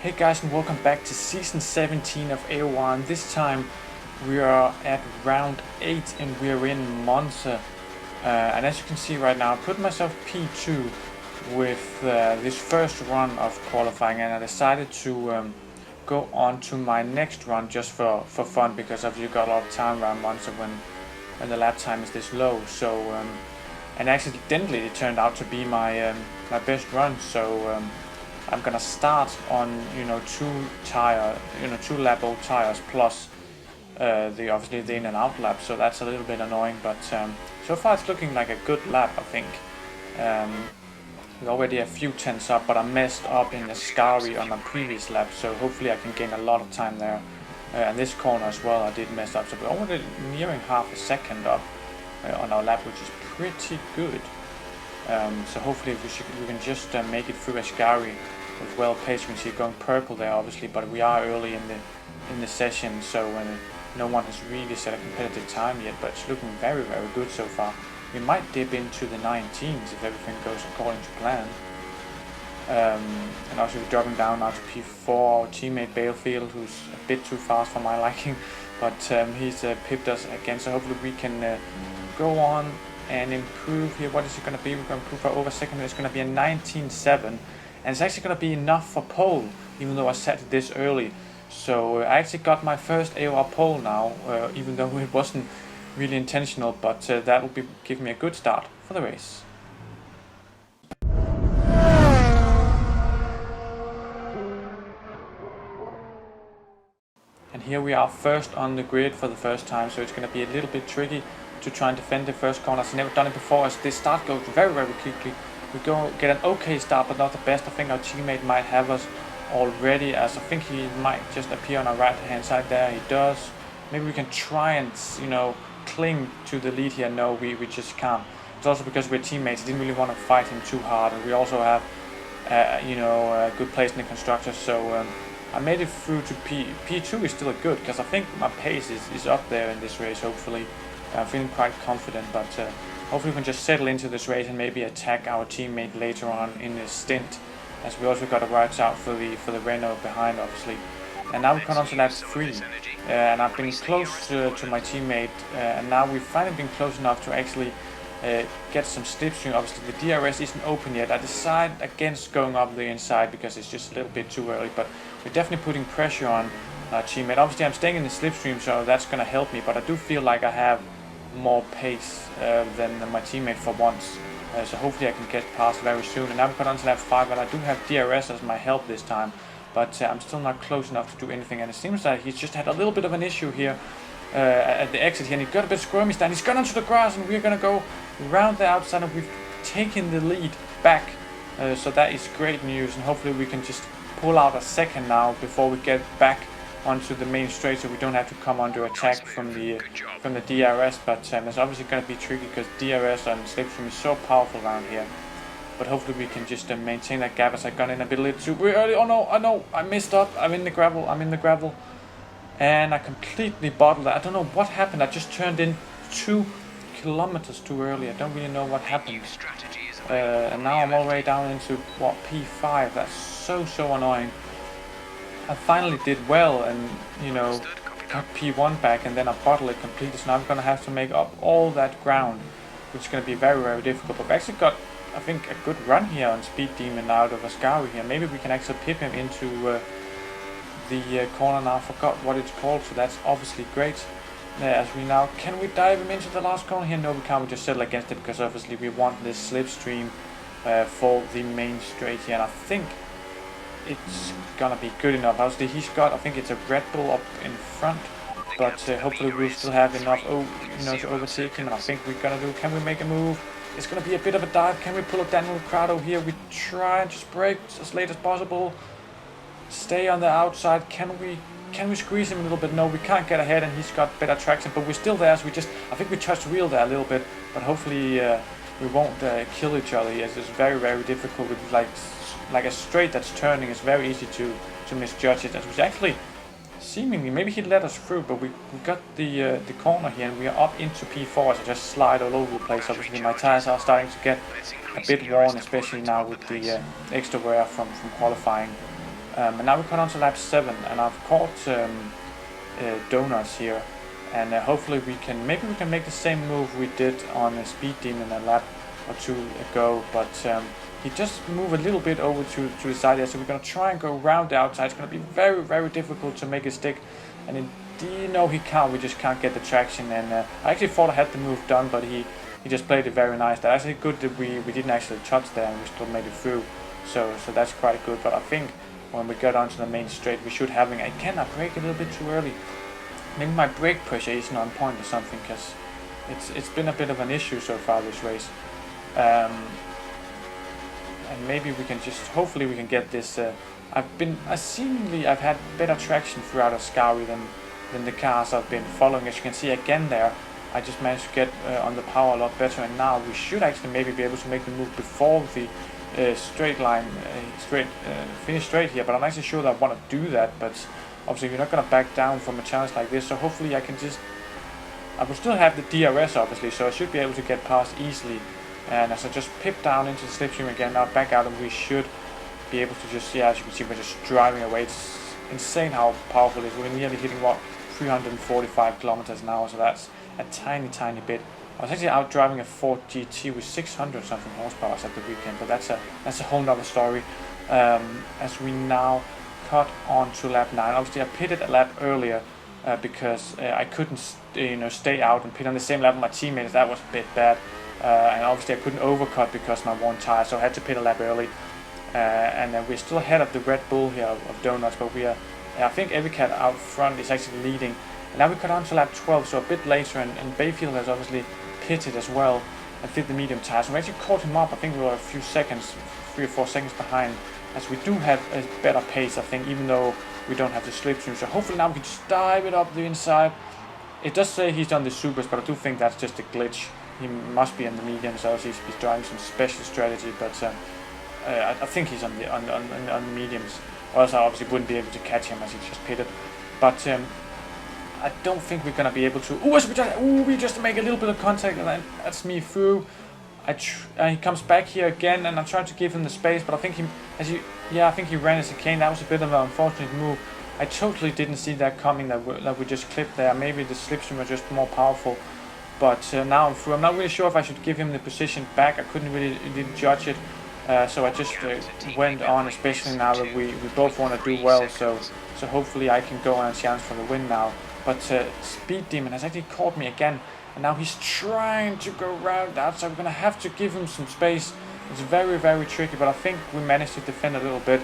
Hey guys, and welcome back to season 17 of AOR, and this time we are at round 8 and we are in Monza. And as you can see right now, I put myself P2 with this first run of qualifying, and I decided to go on to my next run just for fun, because obviously you got a lot of time around Monza when the lap time is this low. So and accidentally it turned out to be my my best run. So I'm gonna start on two lap old tires plus obviously the in and out lap, so that's a little bit annoying, but so far it's looking like a good lap, I think. We're already a few tenths up, but I messed up in the Scari on my previous lap, so hopefully I can gain a lot of time there. And this corner as well I did mess up, so we're already nearing half a second up on our lap, which is pretty good. So hopefully we can just make it through Ascari with well paced. You can see it going purple there, obviously, but we are early in the session, so no one has really set a competitive time yet, but it's looking very good so far. We might dip into the 19s if everything goes according to plan. And also we're dropping down now to P4, our teammate Balefield, who's a bit too fast for my liking, but he's pipped us again, so hopefully we can go on and improve here. What is it going to be? We're going to improve for over second. It's going to be a 19.7, and it's actually going to be enough for pole, even though I set it this early. So I actually got my first AOR pole now, even though it wasn't really intentional, but that will be give me a good start for the race. And here we are first on the grid for the first time, so it's going to be a little bit tricky to try and defend the first corner. I've never done it before, as this start goes very quickly. We get an okay start, but not the best. I think our teammate might have us already, as I think he might just appear on our right hand side there. He does. Maybe we can try and cling to the lead here. No, we just can't. It's also because we're teammates. I didn't really want to fight him too hard, and we also have a good place in the constructors. So I made it through to P2 is still good, because I think my pace is up there in this race. Hopefully I'm feeling quite confident, but hopefully we can just settle into this race and maybe attack our teammate later on in this stint, as we also got to watch out for the Renault behind, obviously. And now we've gone on to lap 3, and I've been close to my teammate, and now we've finally been close enough to actually get some slipstream. Obviously the DRS isn't open yet. I decided against going up the inside because it's just a little bit too early, but we're definitely putting pressure on our teammate. Obviously I'm staying in the slipstream, so that's going to help me, but I do feel like I have more pace than my teammate for once, so hopefully I can get past very soon. And now we've got on to lap 5, and I do have DRS as my help this time, but I'm still not close enough to do anything, and it seems like he's just had a little bit of an issue here at the exit here, and he got a bit squirmy stand. He's gone onto the grass, and we're going to go around the outside, and we've taken the lead back, so that is great news, and hopefully we can just pull out a second now before we get back onto the main straight, so we don't have to come under attack from the DRS. But it's obviously going to be tricky because DRS and slipstream is so powerful around here. But hopefully we can just maintain that gap, as I got in a little too early. Oh no, I messed up. I'm in the gravel, and I completely bottled that. I don't know what happened. I just turned in 2 kilometers too early. I don't really know what happened. And now I'm all the way down into P5. That's so annoying. I finally did well, and got P1 back, and then I bottled it completely. So now I'm gonna have to make up all that ground, which is gonna be very difficult. But we actually got, I think, a good run here on Speed Demon out of Ascari here. Maybe we can actually pip him into the corner now. I forgot what it's called, so that's obviously great. As we now, can we dive him into the last corner here? No, we can't. We just settle against it, because obviously we want this slipstream for the main straight here, and I think it's gonna be good enough. Obviously he's got, I think it's a Red Bull up in front, but hopefully we'll still have enough to overtake him, and I think we're gonna do. Can we make a move? It's gonna be a bit of a dive. Can we pull up Daniel Ricciardo here? We try and just brake as late as possible, stay on the outside. Can we squeeze him a little bit? No, we can't get ahead, and he's got better traction, but we're still there, so I think we touched wheel there a little bit, but hopefully we won't kill each other, as it's very difficult with like a straight that's turning. Is very easy to misjudge it, as was actually seemingly, maybe he let us through, but we got the corner here, and we are up into P4, so just slide all over the place. Obviously my tires are starting to get a bit worn, especially now with the extra wear from qualifying. And now we cut on to lap 7, and I've caught donuts here, and hopefully we can make the same move we did on Speed Demon a lap or 2 ago, but he just moved a little bit over to the side there, so we're going to try and go around the outside. It's going to be very, very difficult to make it stick, and he can't, we just can't get the traction, and I actually thought I had the move done, but he just played it very nice. That's actually good that we didn't actually touch there and we still made it through, so that's quite good. But I think when we get onto the main straight, we should having, again, I brake a little bit too early. Maybe my brake pressure isn't on point or something, because it's been a bit of an issue so far this race. And maybe we can just, hopefully we can get this. I've had better traction throughout Ascari than the cars I've been following. As you can see again there, I just managed to get on the power a lot better, and now we should actually maybe be able to make the move before the finish straight here. But I'm actually sure that I want to do that, but obviously we're not going to back down from a challenge like this, so hopefully I will still have the DRS obviously, so I should be able to get past easily. And as I just pip down into the slipstream again, now back out, and we should be able to just, as you can see, we're just driving away. It's insane how powerful it is. We're nearly hitting, 345 kilometers an hour, so that's a tiny bit. I was actually out driving a Ford GT with 600 something horsepower at the weekend, but that's a whole nother story. As we now cut on to lap 9. Obviously I pitted a lap earlier because I couldn't stay out and pit on the same lap with my teammates. That was a bit bad. And obviously I couldn't overcut because my one tire, so I had to pit a lap early. And we're still ahead of the Red Bull here of Donuts, but I think Evicat out front is actually leading. And now we cut on to lap 12, so a bit later, and Bayfield has obviously pitted as well and fit the medium tires. And we actually caught him up. I think we were a few seconds, 3 or 4 seconds behind, as we do have a better pace, I think, even though we don't have the slipstream. So hopefully now we can just dive it up the inside. It does say he's on the supers, but I do think that's just a glitch. He must be in the mediums, else he's driving some special strategy. But I think he's on the mediums, or else I obviously wouldn't be able to catch him as he just pitted. But I don't think we're gonna be able to. We just make a little bit of contact, and that's me through. He comes back here again, and I tried to give him the space, but I think I think he ran his chicane. That was a bit of an unfortunate move. I totally didn't see that coming. That we just clipped there. Maybe the slipstream was just more powerful. But now I'm through. I'm not really sure if I should give him the position back. I didn't judge it. So I just went on, especially now that we both want to do well. So hopefully I can go on and challenge for the win now. But Speed Demon has actually caught me again. And now he's trying to go around that, so we're going to have to give him some space. It's very tricky, but I think we managed to defend a little bit.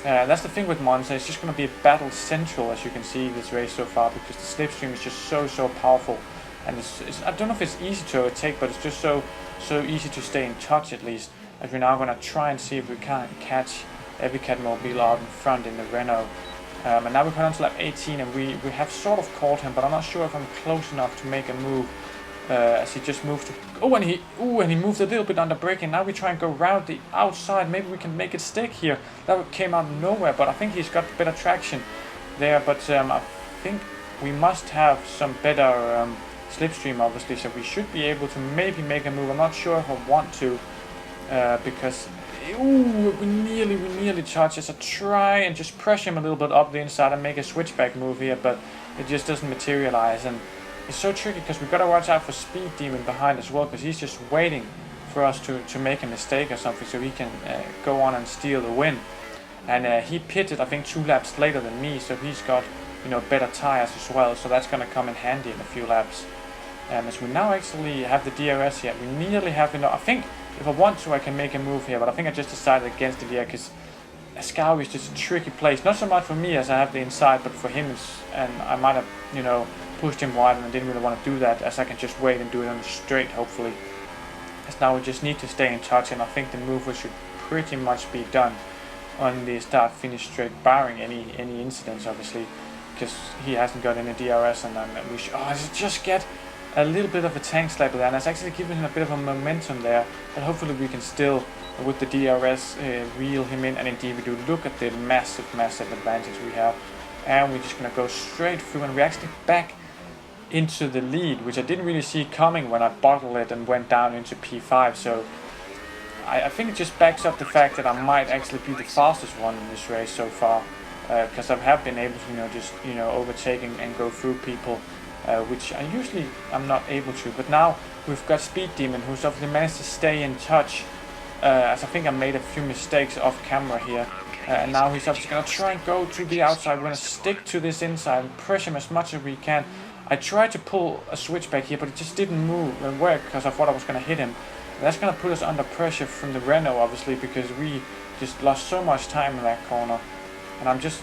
That's the thing with Monza. It's just going to be a battle central, as you can see, this race so far, because the slipstream is just so powerful. And I don't know if it's easy to overtake, but it's just so easy to stay in touch, at least. As we're now going to try and see if we can catch Evicat Mobile out in front in the Renault. And now we're going on to lap 18, and we have sort of caught him, but I'm not sure if I'm close enough to make a move. As he just moved to, and he moved a little bit under braking. Now we try and go around the outside. Maybe we can make it stick here. That came out of nowhere, but I think he's got better traction there. But I think we must have some better slipstream, obviously, so we should be able to maybe make a move. I'm not sure if I want to, because we nearly charge. As I try and just pressure him a little bit up the inside and make a switchback move here, but it just doesn't materialize. And it's so tricky because we've got to watch out for Speed Demon behind as well, because he's just waiting for us to make a mistake or something so he can go on and steal the win. And he pitted, I think, 2 laps later than me, so he's got better tires as well, so that's going to come in handy in a few laps. As we now actually have the DRS here, we nearly have enough. I think if I want to, I can make a move here, but I think I just decided against it here because Ascari is just a tricky place. Not so much for me as I have the inside, but for him, and I might have pushed him wide, and I didn't really want to do that, as I can just wait and do it on the straight, hopefully. As now we just need to stay in touch, and I think the move should pretty much be done on the start-finish straight, barring any incidents, obviously, because he hasn't got any DRS, and then we should just get a little bit of a tank slap there, and that's actually giving him a bit of a momentum there, and hopefully we can still, with the DRS, reel him in, and indeed we do. Look at the massive advantage we have, and we're just going to go straight through, and we're actually back into the lead, which I didn't really see coming when I bottled it and went down into P5. So I think it just backs up the fact that I might actually be the fastest one in this race so far, because I have been able to, just overtake and go through people, which I'm not able to. But now we've got Speed Demon, who's obviously managed to stay in touch, as I think I made a few mistakes off camera here. And now he's obviously going to try and go to the outside. We're going to stick to this inside and push him as much as we can. I tried to pull a switchback here, but it just didn't move and work because I thought I was going to hit him. And that's going to put us under pressure from the Renault, obviously, because we just lost so much time in that corner. And I'm just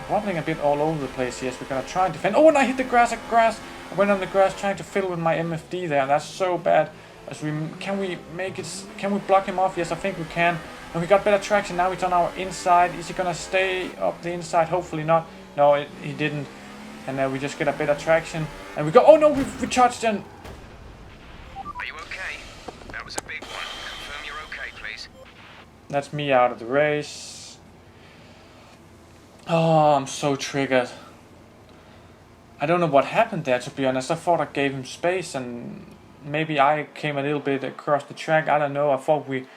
wobbling a bit all over the place here. So we're going to try and defend. Oh, and I hit the grass. I went on the grass trying to fiddle with my MFD there. And that's so bad. Can we block him off? Yes, I think we can. And we got better traction. Now he's on our inside. Is he going to stay up the inside? Hopefully not. No, he didn't. And then we just get a better traction. And we go, oh no, we charged in. Are you okay? That was a big one. Confirm you're okay, please. That's me out of the race. Oh, I'm so triggered. I don't know what happened there, to be honest. I thought I gave him space and maybe I came a little bit across the track. I don't know. I thought we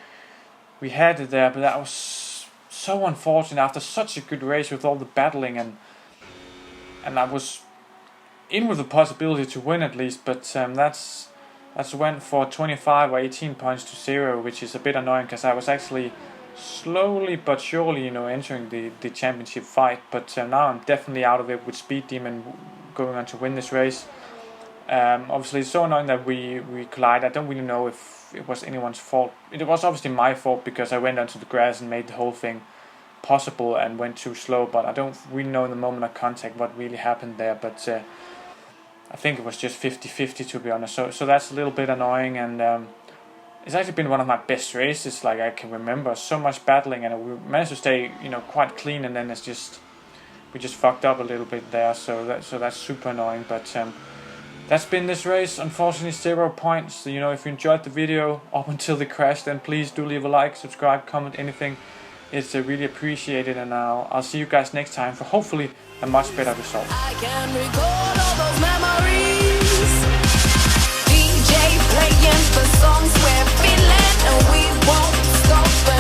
had it there, but that was so unfortunate after such a good race with all the battling, and I was in with the possibility to win at least, but that's went for 25 or 18 points to 0, which is a bit annoying because I was actually slowly but surely entering the championship fight, but now I'm definitely out of it with Speed Demon going on to win this race. Obviously it's so annoying that we collide. I don't really know if it was anyone's fault. It was obviously my fault because I went onto the grass and made the whole thing possible and went too slow, but I don't really know in the moment of contact what really happened there, but I think it was just 50-50 to be honest, so that's a little bit annoying. And it's actually been one of my best races, like I can remember. So much battling, and we managed to stay quite clean, and then we just fucked up a little bit there, so that's super annoying. But that's been this race. Unfortunately 0 points. So, if you enjoyed the video up until the crash, then please do leave a like, subscribe, comment, anything. It's really appreciated, and I'll see you guys next time for hopefully a much better result. I can recall all those memories. DJ playing the songs we're feeling, and we won't stop.